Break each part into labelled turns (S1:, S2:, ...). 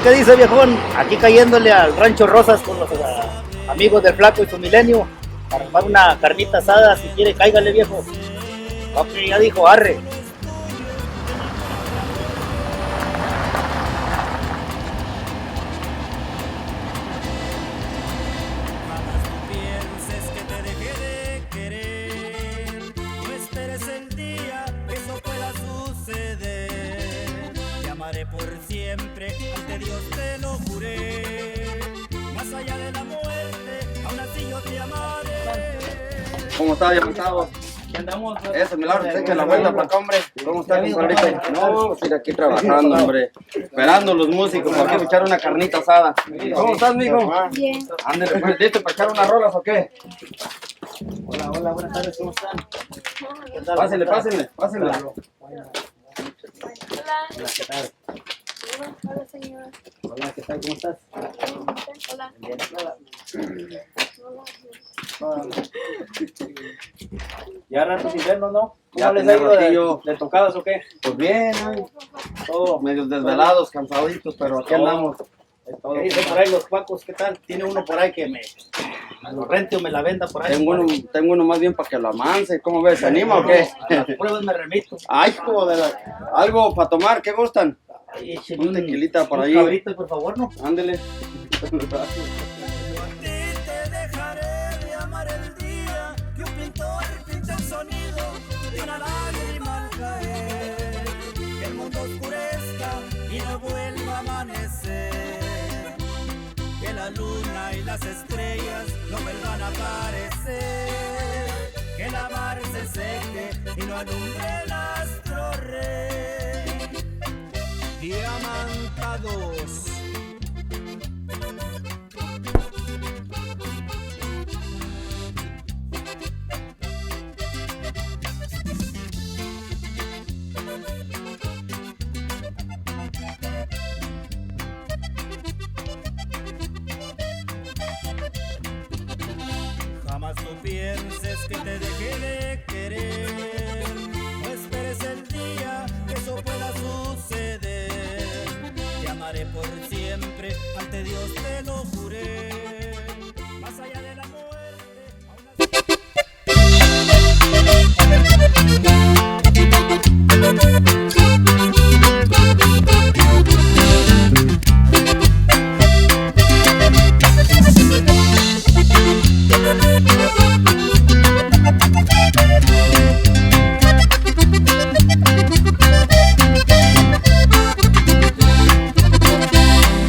S1: ¿Qué dice, viejón? Aquí cayéndole al Rancho Rosas con los amigos del Flaco y su Milenio para armar una carnita asada. Si quiere, cáigale, viejo. Ok, ya dijo, arre.
S2: Por siempre, ante Dios te lo juré. Más allá de la muerte, aún así yo te amaré.
S3: ¿Cómo está, diamantado?
S1: ¿Qué andamos?
S3: Eso, milagro, se echa la vuelta para acá, hombre. ¿Cómo está, compadrito? No, pues aquí trabajando, hombre. Esperando los músicos para que echar una carnita asada. ¿Cómo estás, mijo?
S4: Bien.
S3: Ándale, pues, ¿listo para echar unas rolas o qué?
S1: Hola, hola, buenas tardes, ¿cómo están? ¿Qué tal?
S3: Pásenle, pásenle, pásenle.
S1: Hola, ¿qué tal?
S4: Hola, señora.
S1: Hola, ¿qué tal? ¿Cómo estás?
S4: Hola.
S1: Bien. Ya rato sin vernos, ¿no?
S3: Ya
S1: ¿Cómo les
S3: tenía
S1: ha ido
S3: ratillo.
S1: de tocadas o qué?
S3: Pues bien, todo medios desvelados, cansaditos, pero aquí andamos.
S1: ¿Qué dicen por ahí los cuacos? ¿Qué tal? ¿Tiene uno por ahí que me lo rente o me la venda por ahí?
S3: Tengo uno más bien para que lo amance. ¿Cómo ves? ¿Se anima o qué?
S1: A las pruebas me remito.
S3: Ay, joder. Algo para tomar, ¿qué gustan?
S1: Ay,
S3: Un tequilita por
S1: un
S3: ahí.
S1: cabrito, por favor, ¿no?
S3: Ándele.
S2: Te dejaré de amar el día que un pintor pinta el sonido de una lágrima al caer. Que el mundo oscurezca y no vuelva a amanecer. Que la luna y las estrellas no vuelvan a aparecer. Que la mar se seque y no alumbre el astro rey. Diamantados. Jamás tú pienses que te dejé de querer. No esperes el día que eso pueda suceder. Te amaré por siempre, ante Dios te lo juré. Más allá de la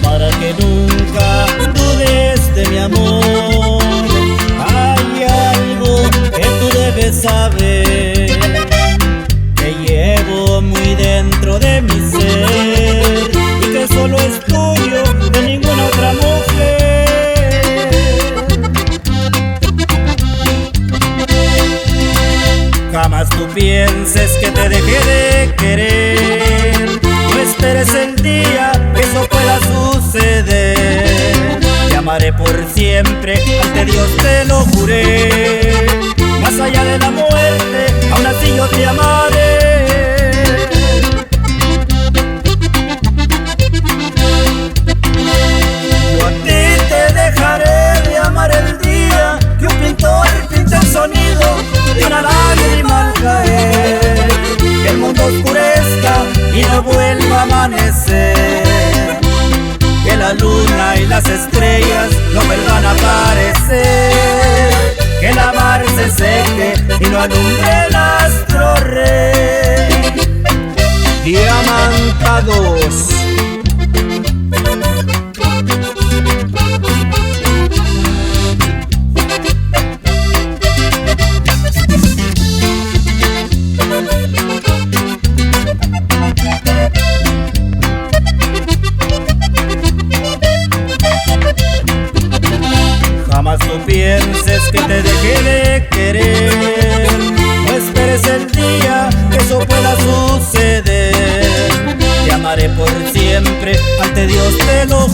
S2: para que nunca dudes de mi amor, hay algo que tú debes saber, que llevo muy dentro de mi ser y que solo es tuyo, de ninguna otra mujer. Jamás tú pienses que te dejé de querer. No esperes el día que eso pueda suceder. Te amaré por siempre, ante Dios te lo juré. Más allá de la muerte, aún así yo te amaré. Yo a ti te dejaré de amar el día que un pintor pinta el sonido de una lágrima al caer. Que el mundo oscurezca y no vuelva a amanecer. Que la luna y las estrellas no vuelvan a aparecer. Que la mar se seque y no alumbre el astro rey. Diamantados. Jamás tú pienses que te dejé de querer. No esperes el día que eso pueda suceder. Te amaré por siempre, ante Dios te lo